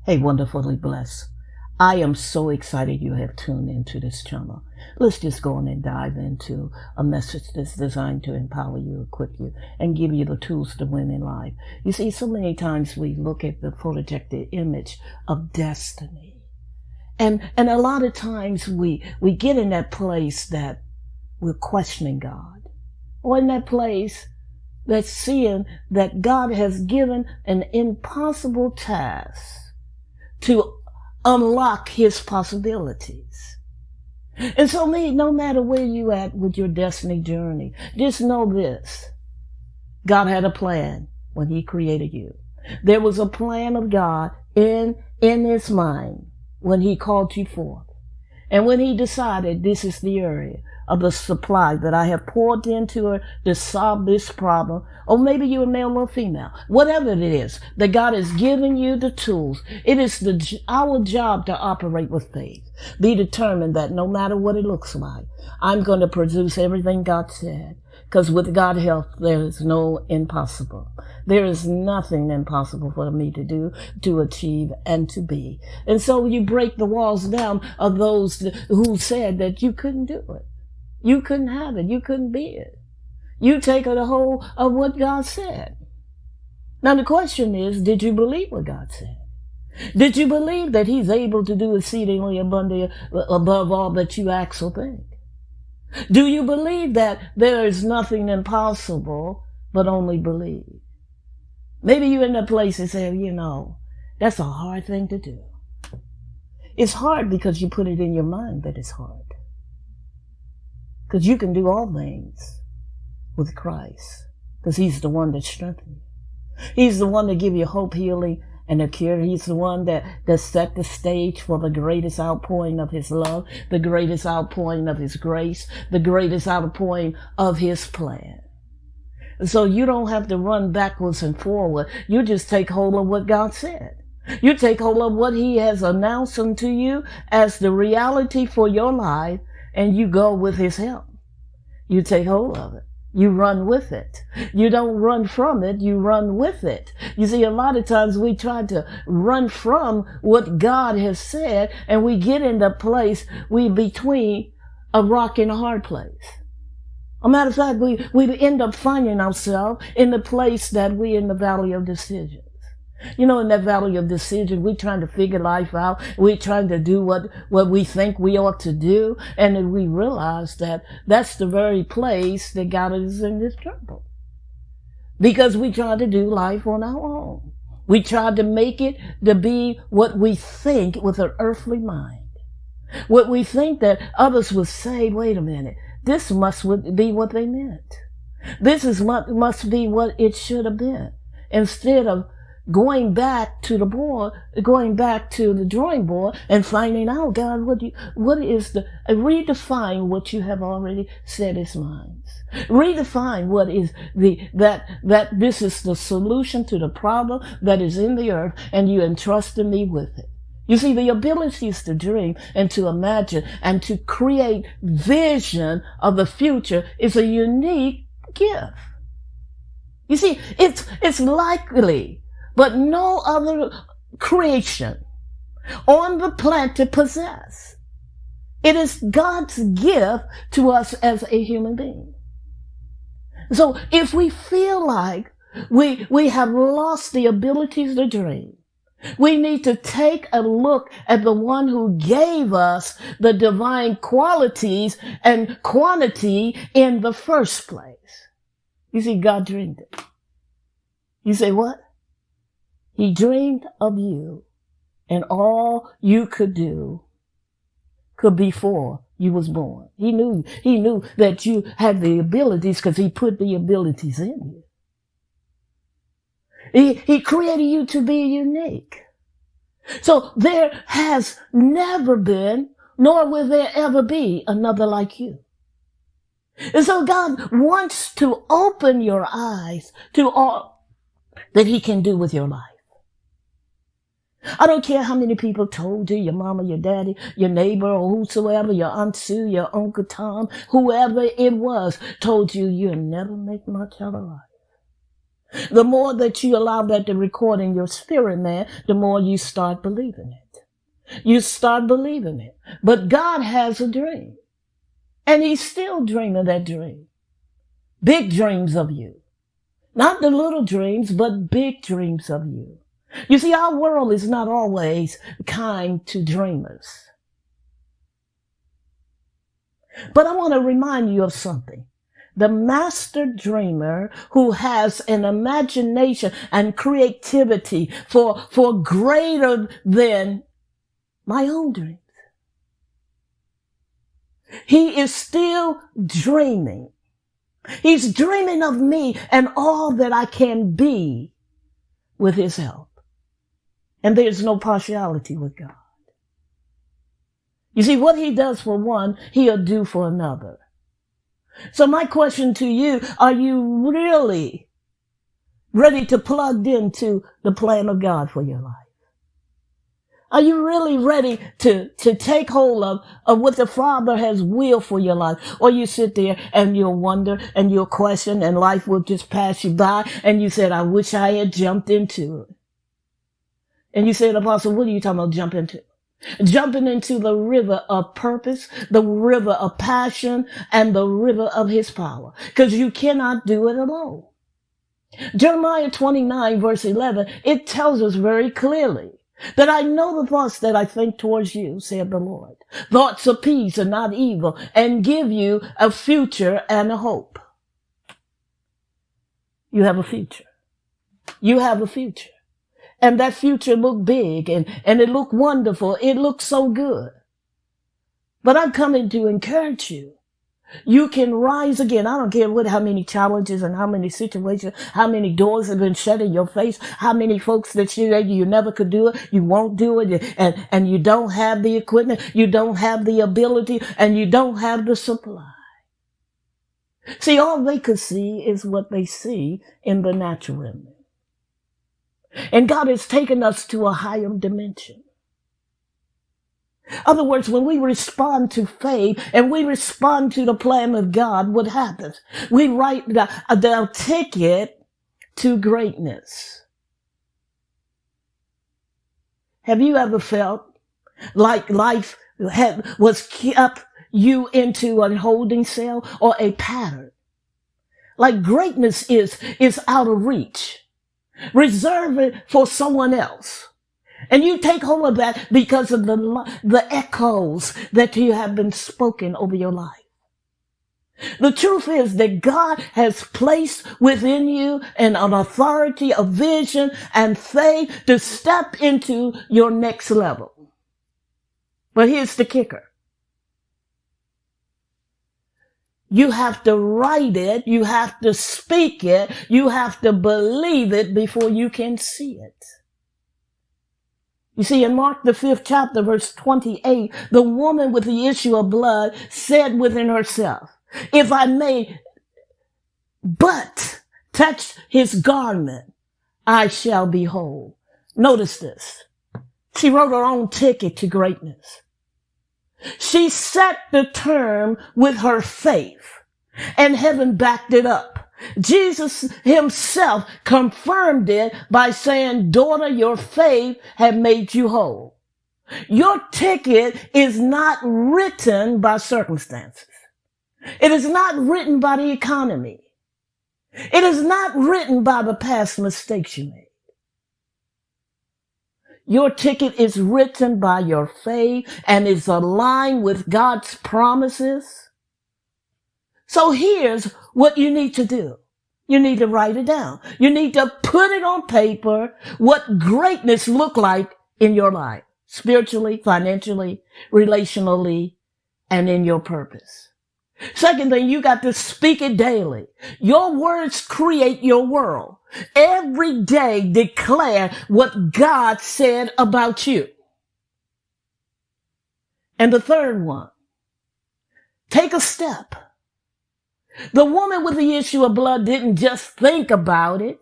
Hey, wonderfully blessed. I am so excited you have tuned into this channel. Let's just go on and dive into a message that's designed to empower you, equip you, and give you the tools to win in life. You see, so many times we look at the projected image of destiny. And a lot of times we get in that place that we're questioning God. Or in that place that's seeing that God has given an impossible task to unlock his possibilities. And so no matter where you at with your destiny journey, just know this. God had a plan when he created you. There was a plan of God in his mind when he called you forth. And when he decided this is the area of the supply that I have poured into her to solve this problem, or maybe you're a male or female, whatever it is, that God has given you the tools. It is our job to operate with faith. Be determined that no matter what it looks like, I'm going to produce everything God said. Because with God's help, there is no impossible. There is nothing impossible for me to do, to achieve, and to be. And so you break the walls down of those who said that you couldn't do it. You couldn't have it. You couldn't be it. You take a hold of what God said. Now the question is, did you believe what God said? Did you believe that he's able to do exceedingly abundantly above all that you ask or think? Do you believe that there is nothing impossible, but only believe? Maybe you're in a place and say, that's a hard thing to do. It's hard because you put it in your mind that it's hard. Because you can do all things with Christ. Because he's the one that strengthens you. He's the one that gives you hope, healing, and a cure. He's the one that set the stage for the greatest outpouring of his love, the greatest outpouring of his grace, the greatest outpouring of his plan. So you don't have to run backwards and forward. You just take hold of what God said. You take hold of what he has announced unto you as the reality for your life, and you go with his help. You take hold of it. You run with it. You don't run from it, you run with it. You see, a lot of times we try to run from what God has said, and we get in the place we between a rock and a hard place. A matter of fact, we end up finding ourselves in the place that we in the valley of decisions. In that valley of decision, we're trying to figure life out. We're trying to do what we think we ought to do. And then we realize that that's the very place that got us in this trouble. Because we tried to do life on our own. We tried to make it to be what we think with an earthly mind. What we think that others would say, wait a minute, this must be what they meant. This must be what it should have been. Instead of going back to the drawing board and finding out, God, redefine what you have already said is mine. Redefine what is that this is the solution to the problem that is in the earth, and you entrusted me with it. You see, the abilities to dream and to imagine and to create vision of the future is a unique gift. You see, it's likely but no other creation on the planet to possess. It is God's gift to us as a human being. So if we feel like we have lost the abilities to dream, we need to take a look at the one who gave us the divine qualities and quantity in the first place. You see, God dreamed it. You say, what? He dreamed of you, and all you could do could be before you was born. He knew that you had the abilities because he put the abilities in you. He created you to be unique. So there has never been, nor will there ever be, another like you. And so God wants to open your eyes to all that he can do with your life. I don't care how many people told you, your mama, your daddy, your neighbor, or whosoever, your Aunt Sue, your Uncle Tom, whoever it was, told you, you'll never make much of a life. The more that you allow that to record in your spirit, man, the more you start believing it. You start believing it. But God has a dream. And he's still dreaming that dream. Big dreams of you. Not the little dreams, but big dreams of you. You see, our world is not always kind to dreamers. But I want to remind you of something. The master dreamer who has an imagination and creativity for greater than my own dreams. He is still dreaming. He's dreaming of me and all that I can be with his help. And there's no partiality with God. You see, what he does for one, he'll do for another. So my question to you, are you really ready to plug into the plan of God for your life? Are you really ready to take hold of what the Father has willed for your life? Or you sit there and you'll wonder and you'll question and life will just pass you by and you said, I wish I had jumped into it. And you said, Apostle, what are you talking about jump into? Jumping into the river of purpose, the river of passion, and the river of his power. Because you cannot do it alone. Jeremiah 29 verse 11, it tells us very clearly that I know the thoughts that I think towards you, said the Lord. Thoughts of peace and not evil, and give you a future and a hope. You have a future. You have a future. And that future looked big and it looked wonderful. It looked so good. But I'm coming to encourage you. You can rise again. I don't care how many challenges and how many situations, how many doors have been shut in your face, how many folks that you never could do it, you won't do it, and you don't have the equipment, you don't have the ability, and you don't have the supply. See, all they could see is what they see in the natural realm. And God has taken us to a higher dimension. In other words, when we respond to faith and we respond to the plan of God, what happens? We write the ticket to greatness. Have you ever felt like life was kept you into a holding cell or a pattern? Like greatness is out of reach. Reserve it for someone else. And you take hold of that because of the echoes that you have been spoken over your life. The truth is that God has placed within you an authority, a vision, and faith to step into your next level. But here's the kicker. You have to write it, you have to speak it, you have to believe it before you can see it. You see, in Mark the 5th chapter, verse 28, the woman with the issue of blood said within herself, if I may but touch his garment, I shall be whole. Notice this. She wrote her own ticket to greatness. She set the term with her faith, and heaven backed it up. Jesus himself confirmed it by saying, daughter, your faith had made you whole. Your ticket is not written by circumstances. It is not written by the economy. It is not written by the past mistakes you made. Your ticket is written by your faith and is aligned with God's promises. So here's what you need to do. You need to write it down. You need to put it on paper what greatness look like in your life, spiritually, financially, relationally, and in your purpose. Second thing, you got to speak it daily. Your words create your world. Every day declare what God said about you. And the third one, take a step. The woman with the issue of blood didn't just think about it.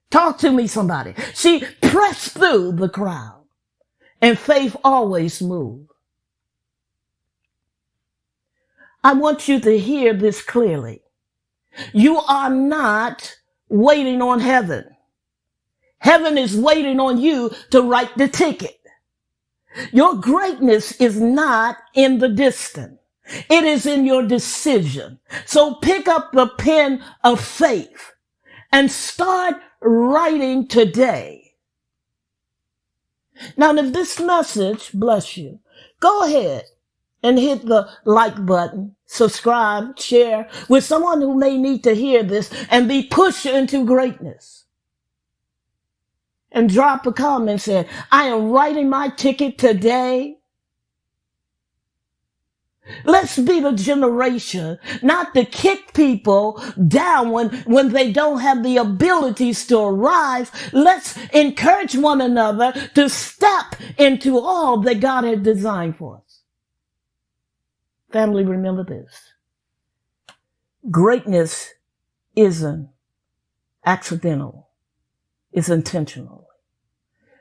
Talk to me, somebody. She pressed through the crowd, and faith always moved. I want you to hear this clearly. You are not waiting on heaven. Heaven is waiting on you to write the ticket. Your greatness is not in the distance. It is in your decision. So pick up the pen of faith and start writing today. Now, if this message bless you, go ahead and hit the like button, subscribe, share with someone who may need to hear this and be pushed into greatness. And drop a comment saying, I am writing my ticket today. Let's be the generation not to kick people down when they don't have the abilities to arise. Let's encourage one another to step into all that God had designed for us. Family, remember this. Greatness isn't accidental. It's intentional.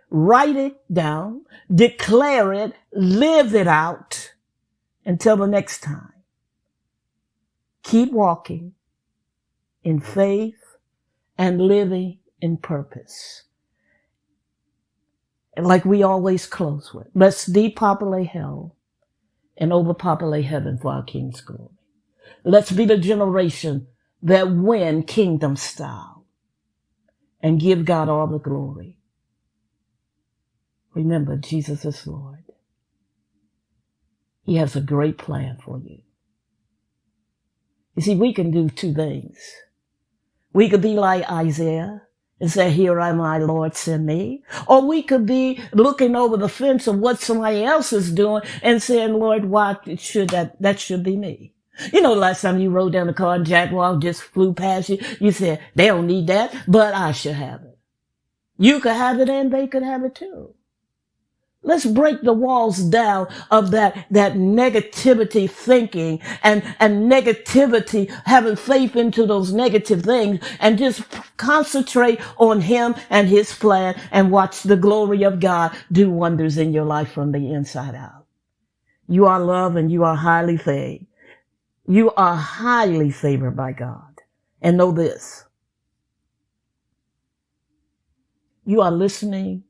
Write it down, declare it, live it out. Until the next time, keep walking in faith and living in purpose. And like we always close with, let's depopulate hell and overpopulate heaven for our King's glory. Let's be the generation that win kingdom style and give God all the glory. Remember, Jesus is Lord. He has a great plan for you. You see, we can do two things. We could be like Isaiah and say, here I am, my Lord, send me. Or we could be looking over the fence of what somebody else is doing and saying, Lord, why should that should be me? You know, last time you rode down the car and Jaguar just flew past you, you said, they don't need that, but I should have it. You could have it and they could have it too. Let's break the walls down of that negativity thinking and negativity, having faith into those negative things, and just concentrate on Him and His plan and watch the glory of God do wonders in your life from the inside out. You are loved and you are highly favored. You are highly favored by God. And know this. You are listening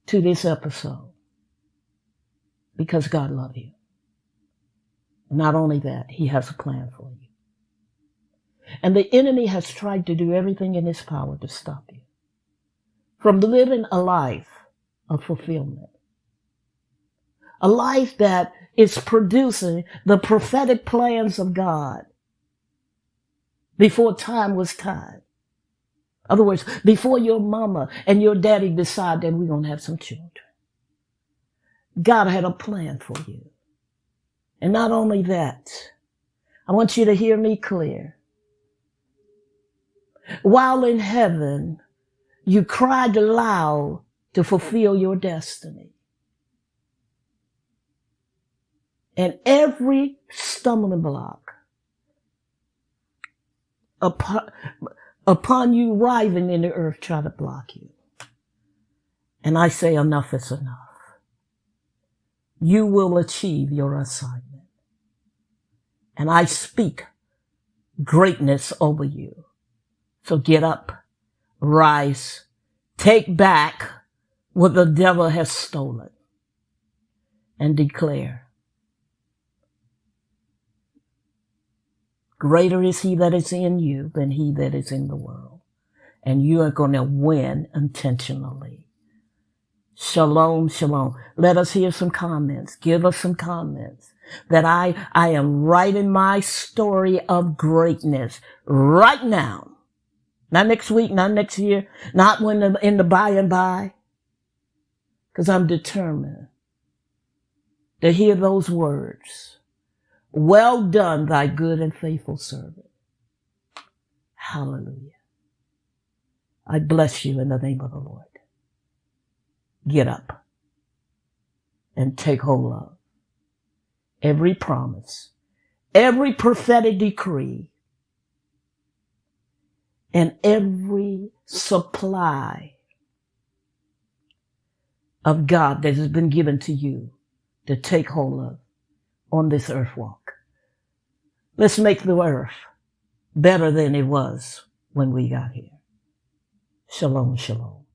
to this episode because God loves you. Not only that, He has a plan for you. And the enemy has tried to do everything in his power to stop you from living a life of fulfillment. A life that is producing the prophetic plans of God before time was time. In other words, before your mama and your daddy decide that we're going to have some children. God had a plan for you. And not only that, I want you to hear me clear. While in heaven, you cried aloud to fulfill your destiny. And every stumbling block upon you arriving in the earth try to block you. And I say enough is enough. You will achieve your assignment. And I speak greatness over you. So get up, rise, take back what the devil has stolen, and declare, greater is He that is in you than he that is in the world. And you are going to win intentionally. Shalom, shalom. Let us hear some comments. Give us some comments. That I am writing my story of greatness right now. Not next week, not next year, not when in the by and by. Because I'm determined to hear those words. Well done, thy good and faithful servant. Hallelujah. I bless you in the name of the Lord. Get up and take hold of every promise, every prophetic decree, and every supply of God that has been given to you to take hold of on this earth walk. Let's make the earth better than it was when we got here. Shalom, shalom.